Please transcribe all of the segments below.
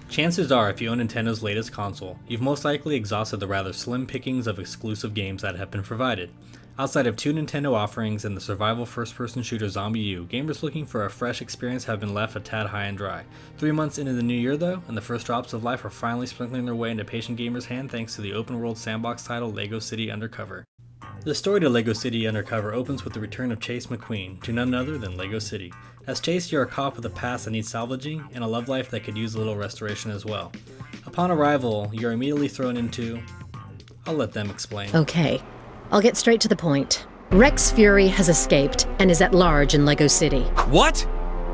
Chances are, if you own Nintendo's latest console, you've most likely exhausted the rather slim pickings of exclusive games that have been provided. Outside of 2 Nintendo offerings and the survival first-person shooter Zombie U, gamers looking for a fresh experience have been left a tad high and dry. 3 months into the new year though, and the first drops of life are finally sprinkling their way into patient gamers' hand thanks to the open-world sandbox title Lego City Undercover. The story to Lego City Undercover opens with the return of Chase McQueen to none other than Lego City. As Chase, you're a cop with a past that needs salvaging and a love life that could use a little restoration as well. Upon arrival, you're immediately thrown into... I'll let them explain. Okay, I'll get straight to the point. Rex Fury has escaped and is at large in Lego City. What?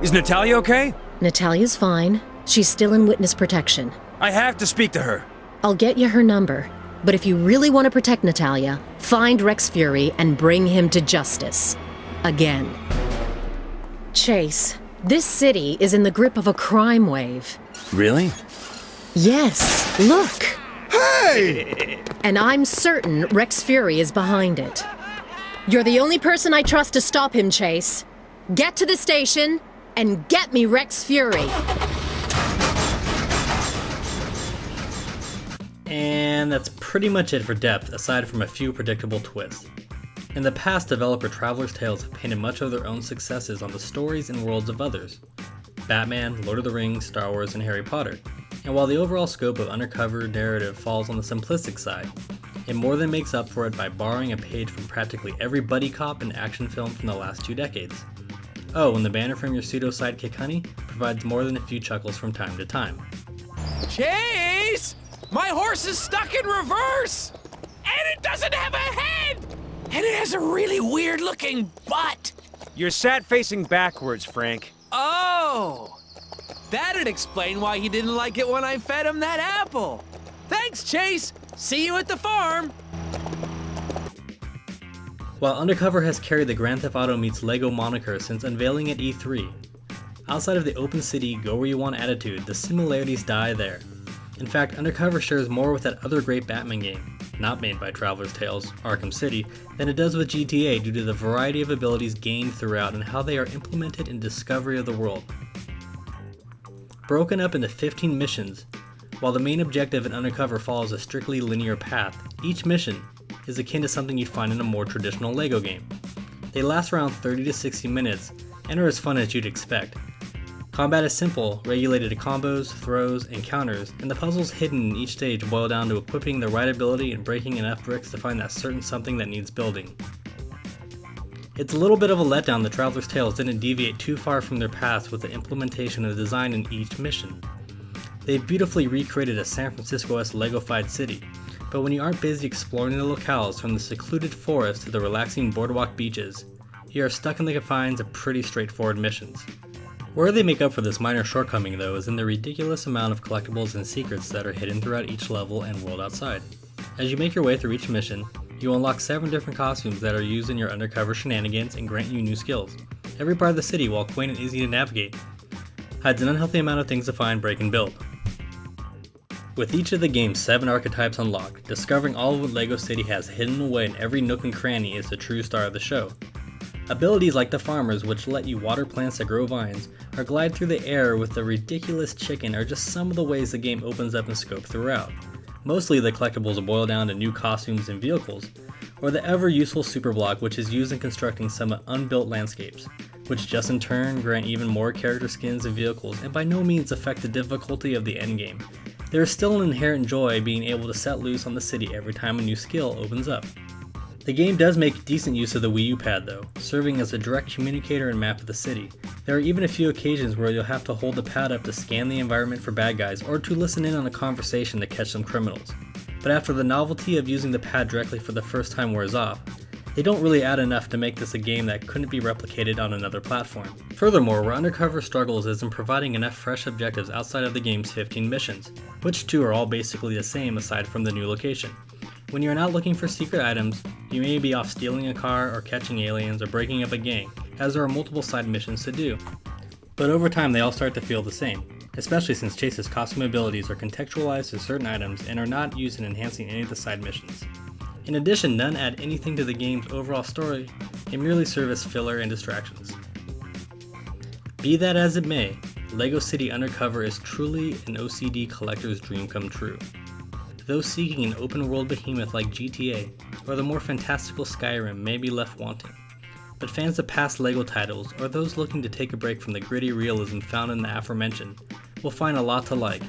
Is Natalia okay? Natalia's fine. She's still in witness protection. I have to speak to her. I'll get you her number. But if you really want to protect Natalia, find Rex Fury and bring him to justice. Again. Chase, this city is in the grip of a crime wave. Really? Yes, look! Hey! And I'm certain Rex Fury is behind it. You're the only person I trust to stop him, Chase. Get to the station and get me Rex Fury. And that's pretty much it for depth, aside from a few predictable twists. In the past, developer Traveler's Tales have painted much of their own successes on the stories and worlds of others. Batman, Lord of the Rings, Star Wars, and Harry Potter. And while the overall scope of Undercover narrative falls on the simplistic side, it more than makes up for it by borrowing a page from practically every buddy cop and action film from the last 2 decades. Oh, and the banner from your pseudo-sidekick Honey provides more than a few chuckles from time to time. Chase! My horse is stuck in reverse! And it doesn't have a head! And it has a really weird-looking butt! You're sat facing backwards, Frank. Oh! That'd explain why he didn't like it when I fed him that apple! Thanks, Chase! See you at the farm! While Undercover has carried the Grand Theft Auto meets Lego moniker since unveiling at E3, outside of the open city, go where you want attitude, the similarities die there. In fact, Undercover shares more with that other great Batman game, not made by Traveler's Tales, Arkham City, than it does with GTA due to the variety of abilities gained throughout and how they are implemented in discovery of the world. Broken up into 15 missions, while the main objective in Undercover follows a strictly linear path, each mission is akin to something you'd find in a more traditional Lego game. They last around 30 to 60 minutes and are as fun as you'd expect. Combat is simple, regulated to combos, throws, and counters, and the puzzles hidden in each stage boil down to equipping the right ability and breaking enough bricks to find that certain something that needs building. It's a little bit of a letdown that Traveler's Tales didn't deviate too far from their past with the implementation of the design in each mission. They've beautifully recreated a San Francisco-esque Lego-fied city, but when you aren't busy exploring the locales from the secluded forest to the relaxing boardwalk beaches, you are stuck in the confines of pretty straightforward missions. Where they make up for this minor shortcoming though is in the ridiculous amount of collectibles and secrets that are hidden throughout each level and world outside. As you make your way through each mission, you unlock 7 different costumes that are used in your undercover shenanigans and grant you new skills. Every part of the city, while quaint and easy to navigate, hides an unhealthy amount of things to find, break, and build. With each of the game's 7 archetypes unlocked, discovering all of what Lego City has hidden away in every nook and cranny is the true star of the show. Abilities like the farmers, which let you water plants that grow vines, or glide through the air with the ridiculous chicken, are just some of the ways the game opens up in scope throughout. Mostly the collectibles boil down to new costumes and vehicles, or the ever-useful superblock which is used in constructing some unbuilt landscapes, which just in turn grant even more character skins and vehicles and by no means affect the difficulty of the endgame. There is still an inherent joy being able to set loose on the city every time a new skill opens up. The game does make decent use of the Wii U pad though, serving as a direct communicator and map of the city. There are even a few occasions where you'll have to hold the pad up to scan the environment for bad guys or to listen in on a conversation to catch some criminals. But after the novelty of using the pad directly for the first time wears off, they don't really add enough to make this a game that couldn't be replicated on another platform. Furthermore, where Undercover struggles is in providing enough fresh objectives outside of the game's 15 missions, which too are all basically the same aside from the new location. When you're not looking for secret items, you may be off stealing a car or catching aliens or breaking up a gang, as there are multiple side missions to do. But over time they all start to feel the same, especially since Chase's costume abilities are contextualized to certain items and are not used in enhancing any of the side missions. In addition, none add anything to the game's overall story, they merely serve as filler and distractions. Be that as it may, Lego City Undercover is truly an OCD collector's dream come true. Those seeking an open-world behemoth like GTA, or the more fantastical Skyrim may be left wanting. But fans of past LEGO titles, or those looking to take a break from the gritty realism found in the aforementioned, will find a lot to like,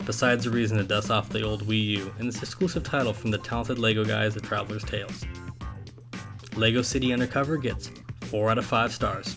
besides a reason to dust off the old Wii U in this exclusive title from the talented LEGO guys at Traveler's Tales. Lego City Undercover gets 4 out of 5 stars.